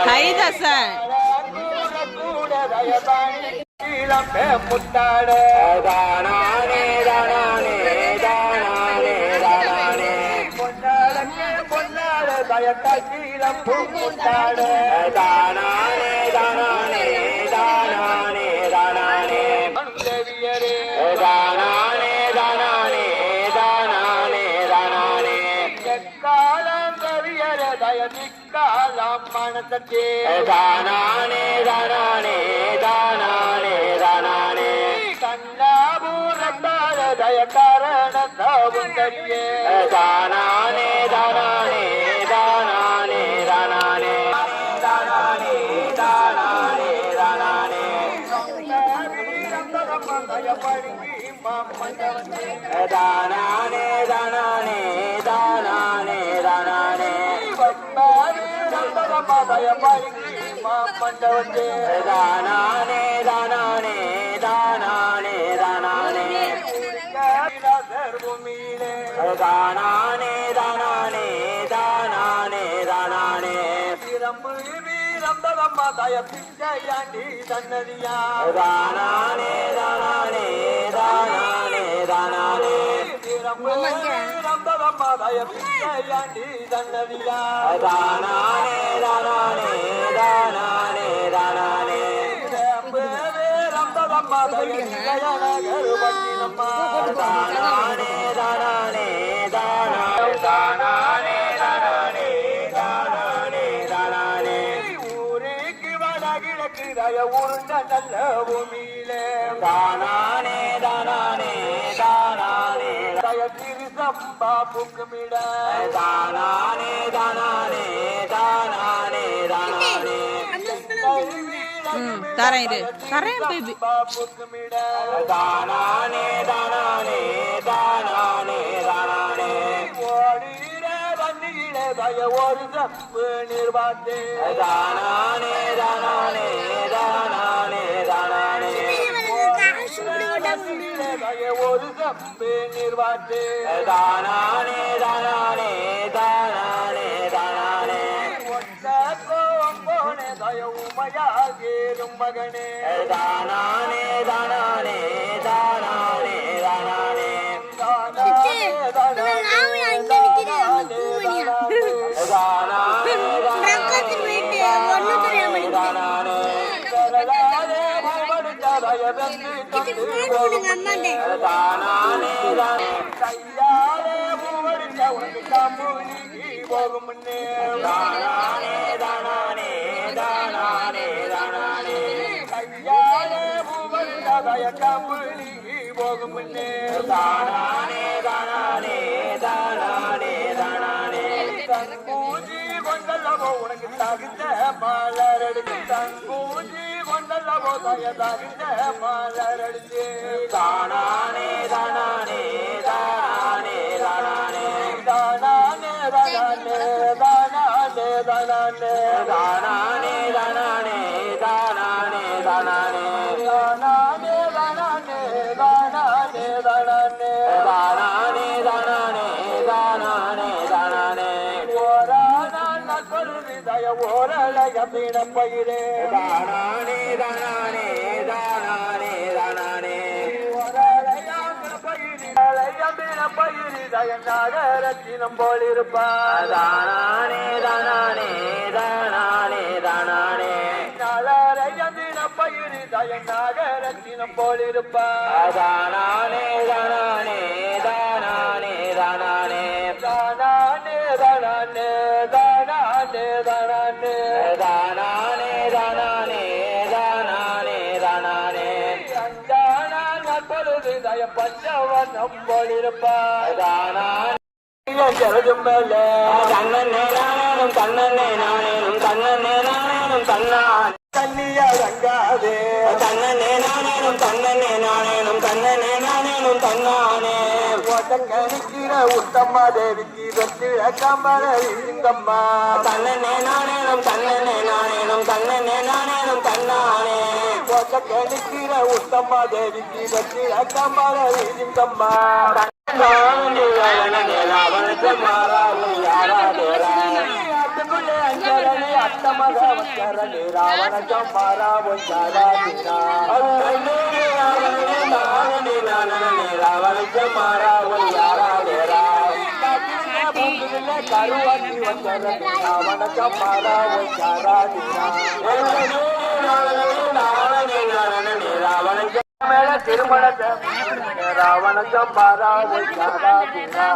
ஹரிதாசன் முத்தாடு தானே தானே தானே தானே பொன்னாடே பொன்னாடு தயக்கீழம் முத்தாடு தானே தானே தானே தானே தேவியரே தானே தானே தானே தானே எக்காலம் தேவியரே தயனிக்காலம் மனசத்தே தானே தானே தானே தானே கண்ணாபூரத்தார தயக்காரண சவுந்தரியே தானே தானே தானே தானே தானே தானே தானே தயப்படி தானே தானே தானே தானே மண்டவத்தே தானே தானே தானே தானே பூமியிலே தானே தானே தானே தானே வீரம்பு வீரம்பதம்மா தய பிஞ்சையாண்டி தன்னதியா தானே தானே தானே தானே வீரம்பு வீரம்பதம்மா தய பிஞ்சையாண்டி தன்னதியா தானே தானே தானே தானே வீரம்பதம்மா தய கருபட்டினம்மா தானே தானே தானே தானே தானே தானே தானே ஊருக்கு வடகிழக்கு தய உருண்ட நல்ல பூமியிலே தானே தானே தானே தய திருசம்பா புக்குமிட தானே தானே தானே தானே தரேன் இரு தரேன் பேபி புக்குமிட தானே தானே தானே தானே ஓடிர வண்டியிலே தய ஒரு சப்பு நிர்வாத்தே தானே தானே தானே தானே ஒரு சப்பு நிர்வாத்தே தானே தானே தானே தானே போனே தய உமையாகேரும் மகனே தானே தானே தானே தானே கையாலே பூவடித்த உனக்கு கம்புலிக்கு போகும் முன்னே தானே தானே தானே தானே கையாலே பூவடித்த தய கம்புலிக்கு போகும் முன்னே தானே தானே தானே தானே தன் பூஜி கொண்டல்லவோ உனக்கு தகுந்த மலரடிச்சு தன் பூஜி கொண்டல்லவோ தய தகுந்த மலரடிச்சு தானே தானே தானே தானே தானே தானே தானே தானே தானே தானே தானே தானே தானே தானே தானே தானே தானே தானே ஓரான சொல்வி தய ஓரளைய பிண பயிரே தானே தானே தானே தானே நகரத்தினம் போலிருப்பா தானே தானே தானே தானே நலரையந்தின பயிரி தய நகரத்தினம் போலிருப்பா தானே தானே தானே தானே தானே தானே தானே தானே தானே தானே தானே தானே பொழுது தய பஞ்சவனம் போலிருப்பா ஜலதும் மேல தன்னே நானேனும் தன்னே நானேனும் தன்னே நானேனும் தன்னான் தண்ணியடங்காதே தன்னே நானேனும் தன்னே நானேனும் தன்னே நானேனும் தன்னானே ஓட்டங்கணிக்கிற உத்தம்மா தேவிக்கு வெற்றிட கம்பள இங்கம்மா தன்னே நானேனும் தன்னே நானேனும் தன்னே நானேனும் தன்னானே ஓட்டங்கணிக்கிற உத்தம்மா தேவிக்கு வெற்றிட கம்பள இங்கம்மா ராவணச்சம் மாறாவும் யாராதேரா ஆட்டுக்குள்ளே அஞ்சரணி அட்டமக வச்சரணி ராவணச்சம் மாறாவும் யாராதேரா ராவணச்சம் மாறாவும் யாராதேரா கருவாக்கி வச்சரணி ராவணச்சம் மாறாவும் யாராதேரா ராவணச்சம் மேல திருமணத்தை ராவணச்சம் மாறாவும் யாராதேரா